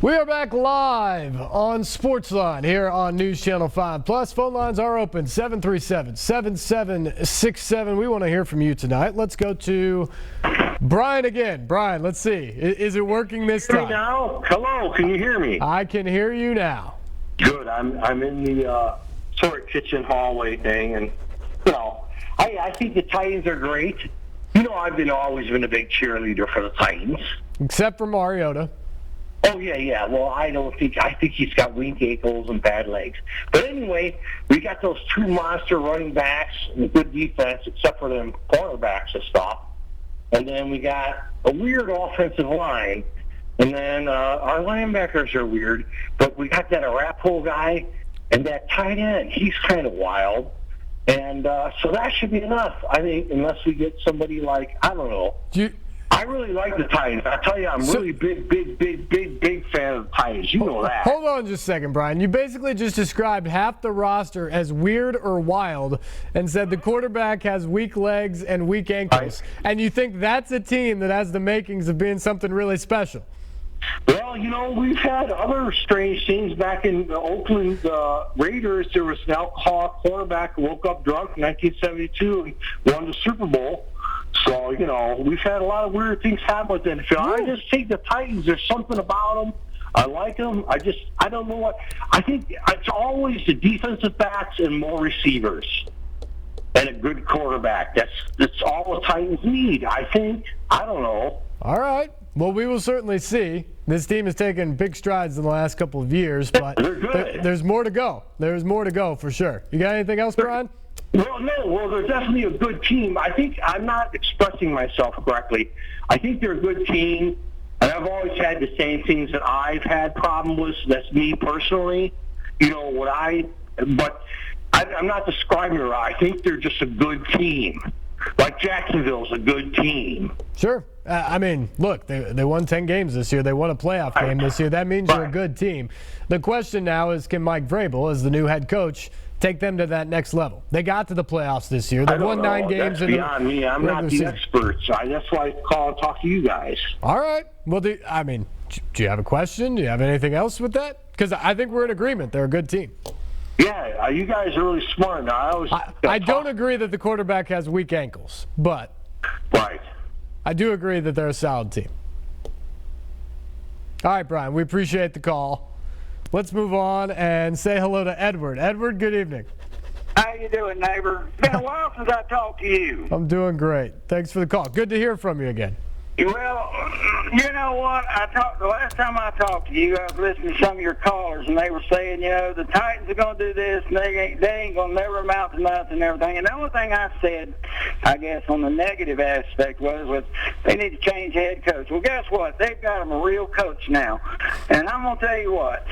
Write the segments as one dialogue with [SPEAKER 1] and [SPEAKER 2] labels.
[SPEAKER 1] We are back live on Sportsline here on News Channel 5 Plus. Phone lines are open, 737-7767. We want to hear from you tonight. Let's go to Brian again. Brian, let's see. Is it working this time?
[SPEAKER 2] Hear me now? Hello, can you hear me?
[SPEAKER 1] I can hear you now.
[SPEAKER 2] Good. I'm in the sort of kitchen hallway thing, and I think the Titans are great. I've always been a big cheerleader for the Titans.
[SPEAKER 1] Except for Mariota.
[SPEAKER 2] Oh, yeah. Well, I think he's got weak ankles and bad legs. But anyway, we got those two monster running backs and good defense, except for them cornerbacks to stop. And then we got a weird offensive line. And then our linebackers are weird. But we got that Arapaho guy and that tight end. He's kind of wild. And so that should be enough, I think, unless we get somebody like, I don't know. I really like the Titans. I tell you, I'm really big fan of the Titans. You know that.
[SPEAKER 1] Hold on just a second, Brian. You basically just described half the roster as weird or wild and said the quarterback has weak legs and weak ankles. Right. And you think that's a team that has the makings of being something really special.
[SPEAKER 2] Well, we've had other strange things back in the Oakland Raiders. There was an alcoholic quarterback who woke up drunk in 1972 and won the Super Bowl. So, we've had a lot of weird things happen with them. I just think the Titans, there's something about them. I like them. I don't know what. I think it's always the defensive backs and more receivers and a good quarterback. That's all the Titans need, I think. I don't know.
[SPEAKER 1] All right. Well, we will certainly see. This team has taken big strides in the last couple of years, but there's more to go. There's more to go for sure. You got anything else, Brian?
[SPEAKER 2] Well, no. Well, they're definitely a good team. I think I'm not expressing myself correctly. I think they're a good team, and I've always had the same things that I've had problems with. That's me personally. But I'm not describing it. I think they're just a good team. Like Jacksonville's a good team.
[SPEAKER 1] Sure. Look, they won 10 games this year. They won a playoff game this year. That means you're a good team. The question now is, can Mike Vrabel, as the new head coach, take them to that next level? They got to the playoffs this year. They won 9 games.
[SPEAKER 2] That's beyond me. I'm not the expert. That's why I call and talk to you guys.
[SPEAKER 1] All right. Well, do you have a question? Do you have anything else with that? Because I think we're in agreement. They're a good team.
[SPEAKER 2] Yeah, you guys are really smart. Now,
[SPEAKER 1] I don't agree that the quarterback has weak ankles, but
[SPEAKER 2] right.
[SPEAKER 1] I do agree that they're a solid team. All right, Brian, we appreciate the call. Let's move on and say hello to Edward. Edward, good evening.
[SPEAKER 3] How you doing, neighbor? It's been a while since I talked to you.
[SPEAKER 1] I'm doing great. Thanks for the call. Good to hear from you again.
[SPEAKER 3] Well, you know what? The last time I talked to you, I was listening to some of your callers, and they were saying, the Titans are going to do this, and they ain't going to never amount to nothing and everything. And the only thing I said, I guess, on the negative aspect was they need to change head coach. Well, guess what? They've got him a real coach now. And I'm going to tell you what.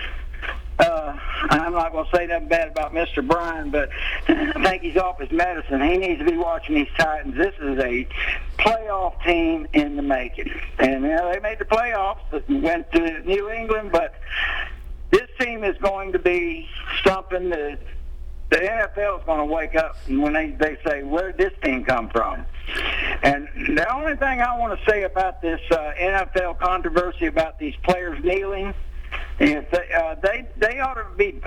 [SPEAKER 3] I'm not going to say nothing bad about Mr. Bryan, but I think he's off his medicine. He needs to be watching these Titans. This is a playoff team in the making. And they made the playoffs, went to New England, but this team is going to be something that the NFL is going to wake up when they say, where did this team come from? And the only thing I want to say about this NFL controversy about these players kneeling, if they ought to be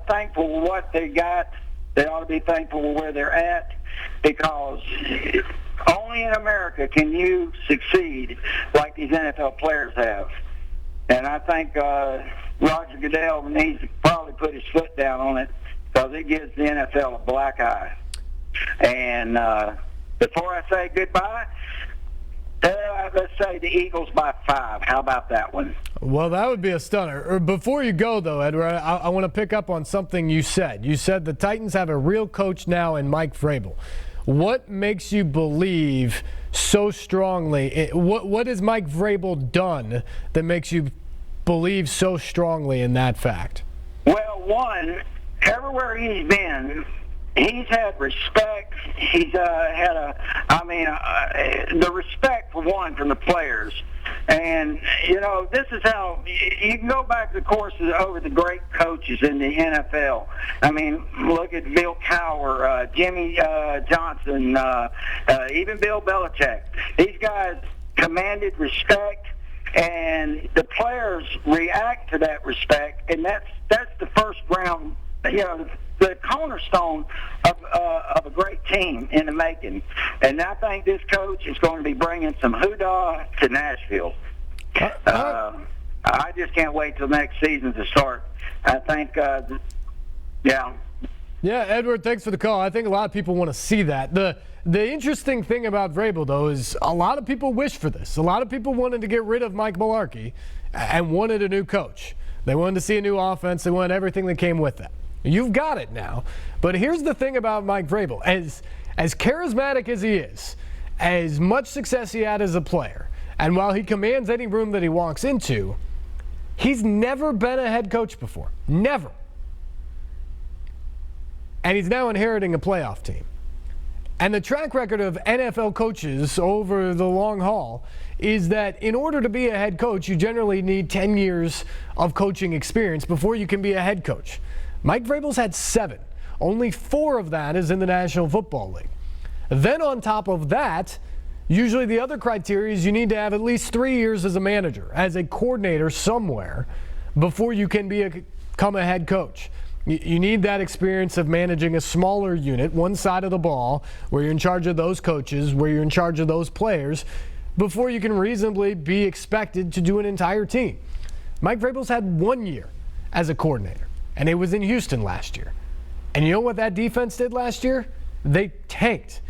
[SPEAKER 3] thankful for what they got. They ought to be thankful for where they're at, because only in America can you succeed like these NFL players have. And I think Roger Goodell needs to probably put his foot down on it, because it gives the NFL a black eye. And before I say goodbye, let's say the Eagles by 5. How about that one?
[SPEAKER 1] Well, that would be a stunner. Before you go, though, Edward, I want to pick up on something you said. You said the Titans have a real coach now in Mike Vrabel. What makes you believe so strongly? What has Mike Vrabel done that makes you believe so strongly in that fact?
[SPEAKER 3] Well, one, everywhere he's been, he's had respect. He's had the respect for one from the players. And, this is how you can go back to the courses over the great coaches in the NFL. Look at Bill Cowher, Jimmy Johnson, even Bill Belichick. These guys commanded respect, and the players react to that respect, and that's the first round, the cornerstone of a great team in the making. And I think this coach is going to be bringing some hoopla to Nashville. I just can't wait till next season to start. I think, yeah.
[SPEAKER 1] Yeah, Edward, thanks for the call. I think a lot of people want to see that. The interesting thing about Vrabel, though, is a lot of people wish for this. A lot of people wanted to get rid of Mike Mularkey and wanted a new coach. They wanted to see a new offense. They wanted everything that came with that. You've got it now. But here's the thing about Mike Vrabel. As charismatic as he is, as much success he had as a player, and while he commands any room that he walks into, he's never been a head coach before. Never. And he's now inheriting a playoff team. And the track record of NFL coaches over the long haul is that in order to be a head coach, you generally need 10 years of coaching experience before you can be a head coach. Mike Vrabel's had 7. Only 4 of that is in the National Football League. Then on top of that, usually the other criteria is you need to have at least 3 years as a manager, as a coordinator somewhere, before you can become a head coach. You need that experience of managing a smaller unit, one side of the ball, where you're in charge of those coaches, where you're in charge of those players, before you can reasonably be expected to do an entire team. Mike Vrabel's had 1 year as a coordinator, and it was in Houston last year. And you know what that defense did last year? They tanked.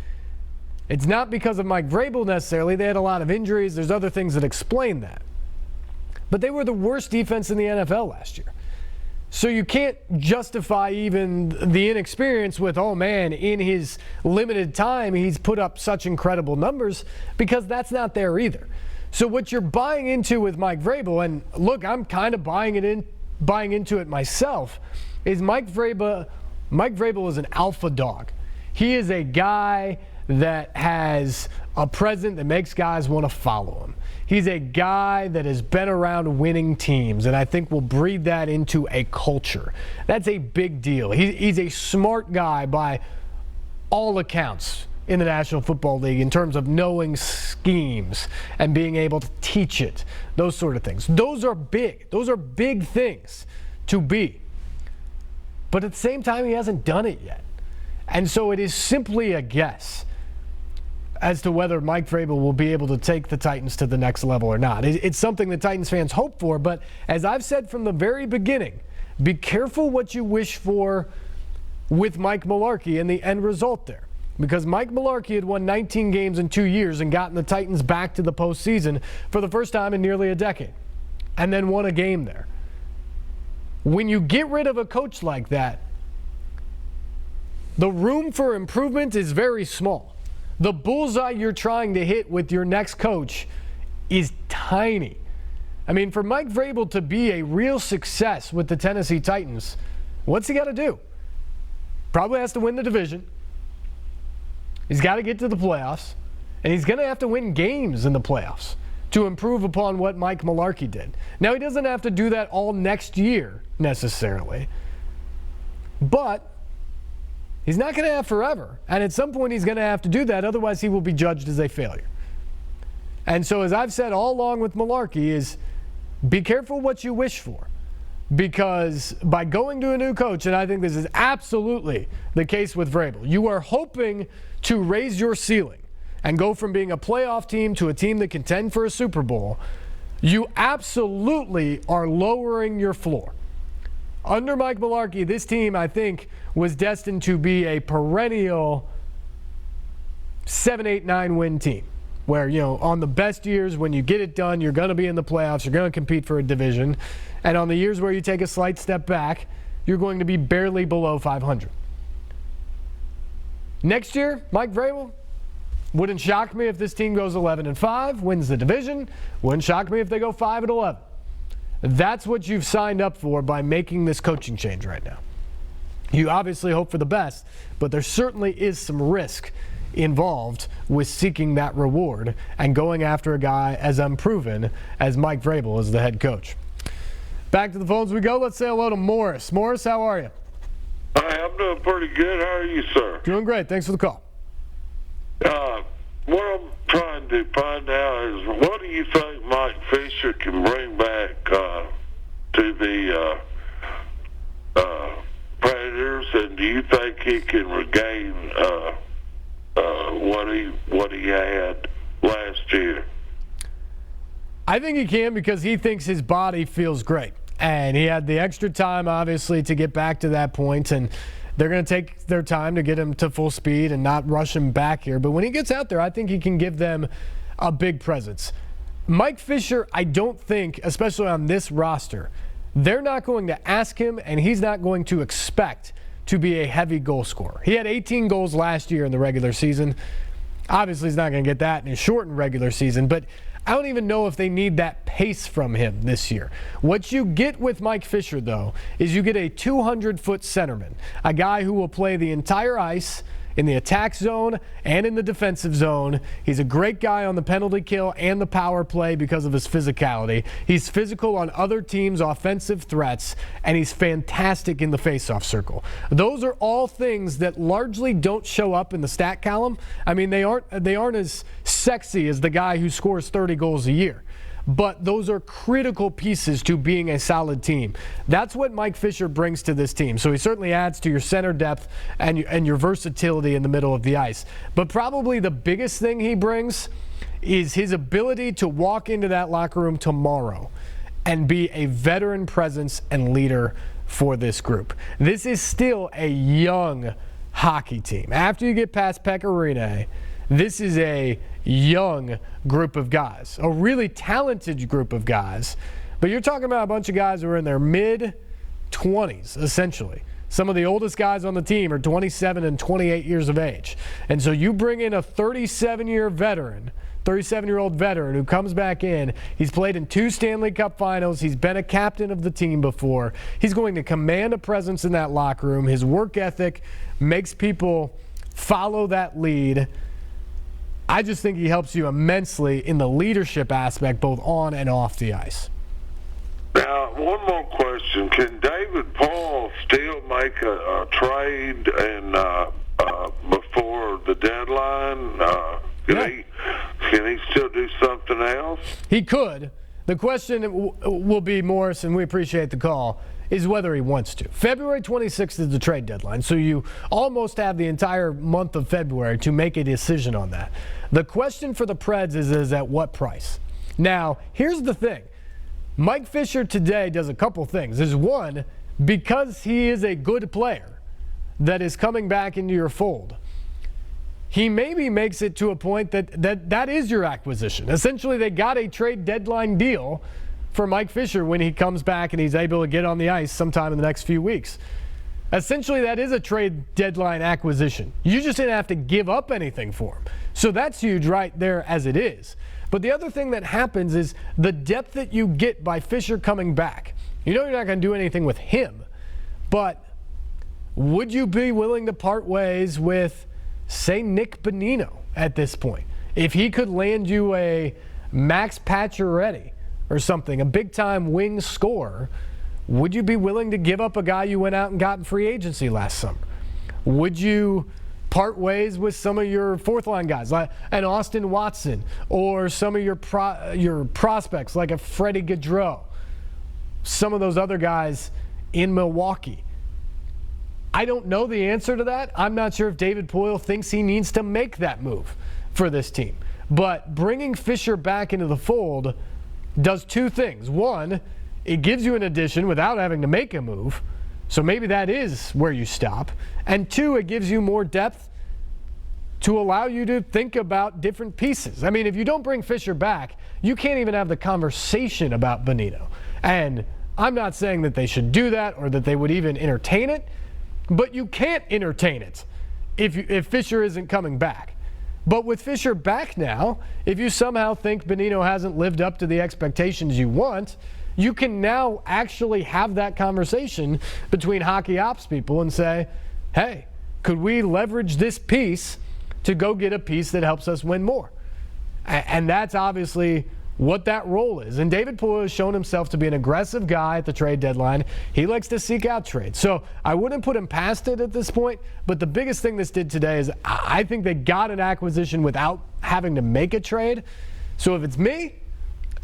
[SPEAKER 1] It's not because of Mike Vrabel necessarily. They had a lot of injuries. There's other things that explain that. But they were the worst defense in the NFL last year. So you can't justify even the inexperience with, oh man, in his limited time, he's put up such incredible numbers, because that's not there either. So what you're buying into with Mike Vrabel, and look, I'm kind of buying into it myself, is Mike Vrabel is an alpha dog. He is a guy that has a presence that makes guys want to follow him. He's a guy that has been around winning teams, and I think will breed that into a culture. That's a big deal. He's a smart guy by all accounts in the National Football League in terms of knowing schemes and being able to teach it, those sort of things. Those are big. Those are big things to be. But at the same time, he hasn't done it yet. And so it is simply a guess as to whether Mike Vrabel will be able to take the Titans to the next level or not. It's something the Titans fans hope for, but as I've said from the very beginning, be careful what you wish for with Mike Mularkey and the end result there. Because Mike Mularkey had won 19 games in 2 years and gotten the Titans back to the postseason for the first time in nearly a decade, and then won a game there. When you get rid of a coach like that, the room for improvement is very small. The bullseye you're trying to hit with your next coach is tiny. I mean, for Mike Vrabel to be a real success with the Tennessee Titans, what's he got to do? Probably has to win the division. He's got to get to the playoffs. And he's going to have to win games in the playoffs to improve upon what Mike Mularkey did. Now, he doesn't have to do that all next year necessarily. But he's not going to have forever. And at some point, he's going to have to do that. Otherwise, he will be judged as a failure. And so, as I've said all along with Mularkey, is be careful what you wish for. Because by going to a new coach, and I think this is absolutely the case with Vrabel, you are hoping to raise your ceiling and go from being a playoff team to a team that contend for a Super Bowl. You absolutely are lowering your floor. Under Mike Mularkey, this team, I think, was destined to be a perennial 7, 8, 9 win team. Where, on the best years, when you get it done, you're going to be in the playoffs, you're going to compete for a division. And on the years where you take a slight step back, you're going to be barely below 500. Next year, Mike Vrabel, wouldn't shock me if this team goes 11-5, wins the division. Wouldn't shock me if they go 5-11. That's what you've signed up for by making this coaching change right now. You obviously hope for the best, but there certainly is some risk involved with seeking that reward and going after a guy as unproven as Mike Vrabel as the head coach. Back to the phones we go. Let's say hello to Morris. Morris, how are you?
[SPEAKER 4] Hi, I'm doing pretty good. How are you, sir?
[SPEAKER 1] Doing great. Thanks for the call.
[SPEAKER 4] What I'm trying to find out is, what do you think Mike Fisher can bring back to the Predators, and do you think he can regain what he had last year?
[SPEAKER 1] I think he can because he thinks his body feels great. And he had the extra time, obviously, to get back to that point. And they're going to take their time to get him to full speed and not rush him back here. But when he gets out there, I think he can give them a big presence. Mike Fisher, I don't think, especially on this roster, they're not going to ask him, and he's not going to expect to be a heavy goal scorer. He had 18 goals last year in the regular season. Obviously, he's not going to get that in a shortened regular season, but I don't even know if they need that pace from him this year. What you get with Mike Fisher, though, is you get a 200-foot centerman, a guy who will play the entire ice in the attack zone and in the defensive zone. He's a great guy on the penalty kill and the power play because of his physicality. He's physical on other teams' offensive threats, and he's fantastic in the faceoff circle. Those are all things that largely don't show up in the stat column. I mean, they aren't as sexy as the guy who scores 30 goals a year. But those are critical pieces to being a solid team. That's what Mike Fisher brings to this team. So he certainly adds to your center depth and your versatility in the middle of the ice. But probably the biggest thing he brings is his ability to walk into that locker room tomorrow and be a veteran presence and leader for this group. This is still a young hockey team. After you get past Pekka Rinne, this is a young group of guys, a really talented group of guys. But you're talking about a bunch of guys who are in their mid-20s, essentially. Some of the oldest guys on the team are 27 and 28 years of age. And so you bring in a 37-year veteran, 37-year-old veteran who comes back in. He's played in 2 Stanley Cup finals. He's been a captain of the team before. He's going to command a presence in that locker room. His work ethic makes people follow that lead. I just think he helps you immensely in the leadership aspect, both on and off the ice.
[SPEAKER 4] Now, one more question. Can David Paul still make a trade and before the deadline? Can he still do something else?
[SPEAKER 1] He could. The question will be, Morris, and we appreciate the call, is whether he wants to. February 26th is the trade deadline, so you almost have the entire month of February to make a decision on that. The question for the Preds is at what price? Now, here's the thing. Mike Fisher today does a couple things. There's one, because he is a good player that is coming back into your fold, he maybe makes it to a point that is your acquisition. Essentially, they got a trade deadline deal for Mike Fisher when he comes back and he's able to get on the ice sometime in the next few weeks. Essentially, that is a trade deadline acquisition. You just didn't have to give up anything for him. So that's huge right there as it is. But the other thing that happens is the depth that you get by Fisher coming back. You know you're not going to do anything with him, but would you be willing to part ways with, say, Nick Bonino at this point? If he could land you a Max Pacioretty or something, a big-time wing scorer, would you be willing to give up a guy you went out and got in free agency last summer? Would you part ways with some of your fourth-line guys, like an Austin Watson, or some of your prospects like a Freddie Gaudreau, some of those other guys in Milwaukee? I don't know the answer to that. I'm not sure if David Poile thinks he needs to make that move for this team. But bringing Fisher back into the fold does 2 things. One, it gives you an addition without having to make a move. So maybe that is where you stop. And 2, it gives you more depth to allow you to think about different pieces. I mean, if you don't bring Fisher back, you can't even have the conversation about Bonino. And I'm not saying that they should do that or that they would even entertain it, but you can't entertain it if Fisher isn't coming back. But with Fisher back now, if you somehow think Bonino hasn't lived up to the expectations you want, you can now actually have that conversation between hockey ops people and say, hey, could we leverage this piece to go get a piece that helps us win more? And that's obviously what that role is. And David Poile has shown himself to be an aggressive guy at the trade deadline. He likes to seek out trades. So I wouldn't put him past it at this point. But the biggest thing this did today is I think they got an acquisition without having to make a trade. So if it's me,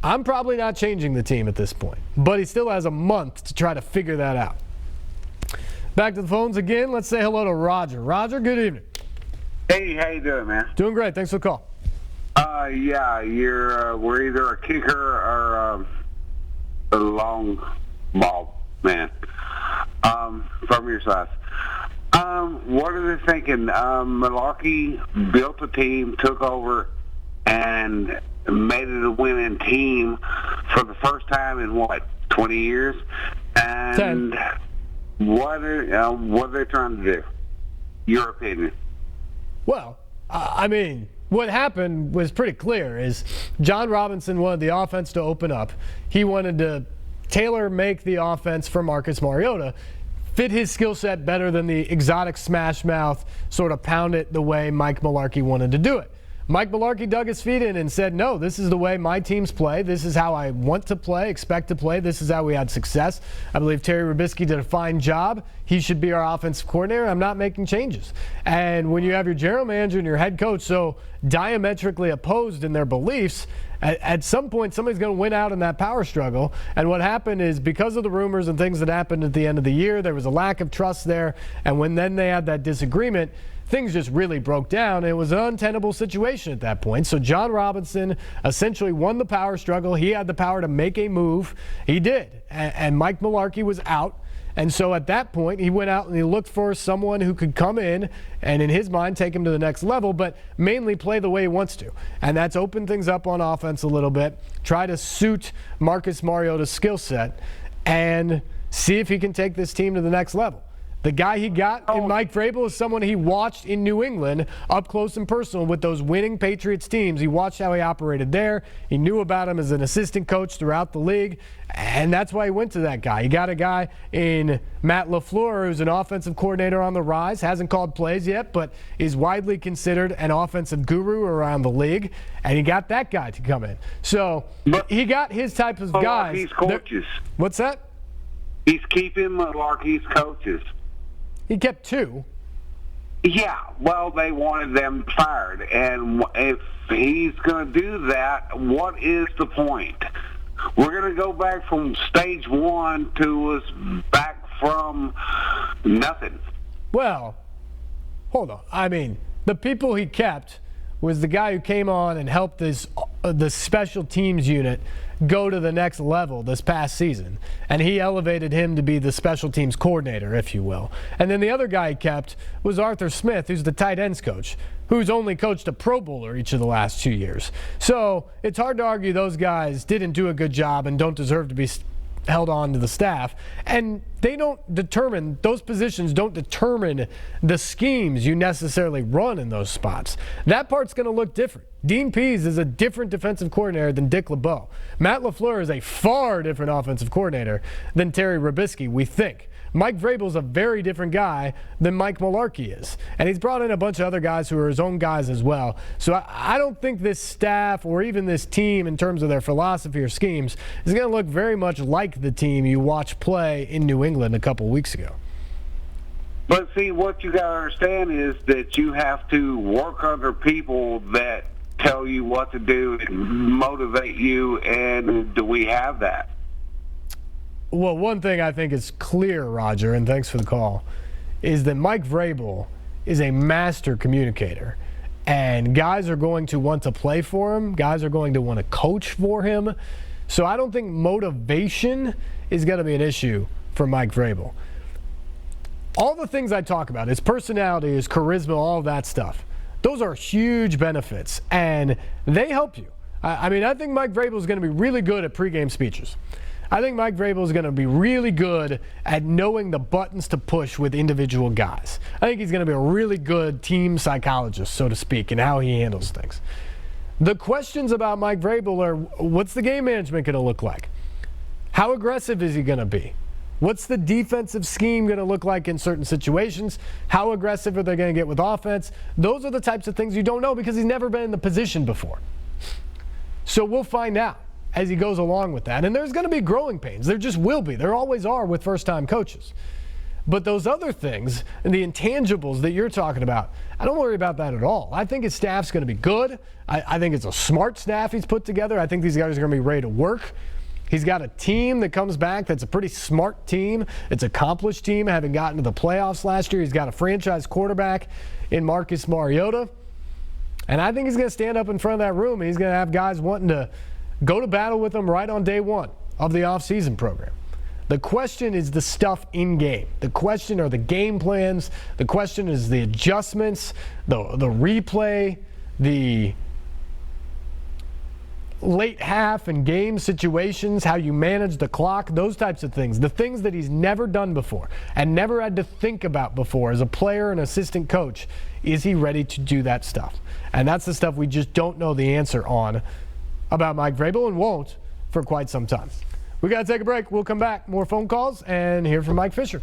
[SPEAKER 1] I'm probably not changing the team at this point, but he still has a month to try to figure that out. Back to the phones again. Let's say hello to Roger. Roger, good evening.
[SPEAKER 5] Hey, how you doing, man?
[SPEAKER 1] Doing great. Thanks for the call.
[SPEAKER 5] Yeah, we're either a kicker or a long ball man from your size. What are they thinking? Malarkey built a team, took over, and made it a winning team for the first time in, 20 years? And
[SPEAKER 1] 10.
[SPEAKER 5] What are they trying to do? Your opinion.
[SPEAKER 1] Well, what happened was pretty clear is John Robinson wanted the offense to open up. He wanted to tailor-make the offense for Marcus Mariota, fit his skill set better than the exotic smash mouth, sort of pound it the way Mike Malarkey wanted to do it. Mike Malarkey dug his feet in and said, no, this is the way my teams play. This is how I want to play, expect to play. This is how we had success. I believe Terry Rubisky did a fine job. He should be our offensive coordinator. I'm not making changes. And when you have your general manager and your head coach so diametrically opposed in their beliefs, at some point somebody's going to win out in that power struggle. And what happened is, because of the rumors and things that happened at the end of the year, there was a lack of trust there. And when then they had that disagreement, things just really broke down. It was an untenable situation at that point. So John Robinson essentially won the power struggle. He had the power to make a move. He did. And Mike Malarkey was out. And so at that point, he went out and he looked for someone who could come in and, in his mind, take him to the next level, but mainly play the way he wants to. And that's open things up on offense a little bit, try to suit Marcus Mariota's skill set, and see if he can take this team to the next level. The guy he got in Mike Vrabel is someone he watched in New England up close and personal with those winning Patriots teams. He watched how he operated there. He knew about him as an assistant coach throughout the league, and that's why he went to that guy. He got a guy in Matt LaFleur who's an offensive coordinator on the rise, hasn't called plays yet, but is widely considered an offensive guru around the league, and he got that guy to come in. So he got his type of guys.
[SPEAKER 5] Malarkey's coaches.
[SPEAKER 1] What's that?
[SPEAKER 5] He's keeping Malarkey's coaches.
[SPEAKER 1] He kept 2.
[SPEAKER 5] Yeah, well, they wanted them fired. And if he's going to do that, what is the point? We're going to go back from stage 1 to us back from nothing.
[SPEAKER 1] Well, hold on. The people he kept was the guy who came on and helped the special teams unit go to the next level this past season. And he elevated him to be the special teams coordinator, if you will. And then the other guy he kept was Arthur Smith, who's the tight ends coach, who's only coached a Pro Bowler each of the last 2 years. So it's hard to argue those guys didn't do a good job and don't deserve to be held on to the staff. And those positions don't determine the schemes you necessarily run in those spots. That part's going to look different. Dean Pease is a different defensive coordinator than Dick LeBeau. Matt LaFleur is a far different offensive coordinator than Terry Rubisky, we think. Mike Vrabel's a very different guy than Mike Malarkey is. And he's brought in a bunch of other guys who are his own guys as well. So I don't think this staff or even this team, in terms of their philosophy or schemes, is going to look very much like the team you watched play in New England a couple weeks ago.
[SPEAKER 5] But see, what you got to understand is that you have to work under people that tell you what to do and motivate you, and do we have that?
[SPEAKER 1] Well, one thing I think is clear, Roger, and thanks for the call, is that Mike Vrabel is a master communicator. And guys are going to want to play for him. Guys are going to want to coach for him. So I don't think motivation is going to be an issue for Mike Vrabel. All the things I talk about, his personality, his charisma, all of that stuff, those are huge benefits, and they help you. I think Mike Vrabel is going to be really good at pregame speeches. I think Mike Vrabel is going to be really good at knowing the buttons to push with individual guys. I think he's going to be a really good team psychologist, so to speak, in how he handles things. The questions about Mike Vrabel are, what's the game management going to look like? How aggressive is he going to be? What's the defensive scheme going to look like in certain situations? How aggressive are they going to get with offense? Those are the types of things you don't know because he's never been in the position before. So we'll find out as he goes along with that. And there's going to be growing pains. There just will be. There always are with first-time coaches. But those other things and the intangibles that you're talking about, I don't worry about that at all. I think his staff's going to be good. I think it's a smart staff he's put together. I think these guys are going to be ready to work. He's got a team that comes back that's a pretty smart team. It's an accomplished team, having gotten to the playoffs last year. He's got a franchise quarterback in Marcus Mariota. And I think he's going to stand up in front of that room, and he's going to have guys wanting to go to battle with him right on day one of the offseason program. The question is the stuff in game. The question are the game plans. The question is the adjustments, the replay, the late half and game situations, how you manage the clock, those types of things. The things that he's never done before and never had to think about before as a player and assistant coach. Is he ready to do that stuff? And that's the stuff we just don't know the answer on about Mike Vrabel, and won't for quite some time. We got to take a break. We'll come back. More phone calls and hear from Mike Fisher.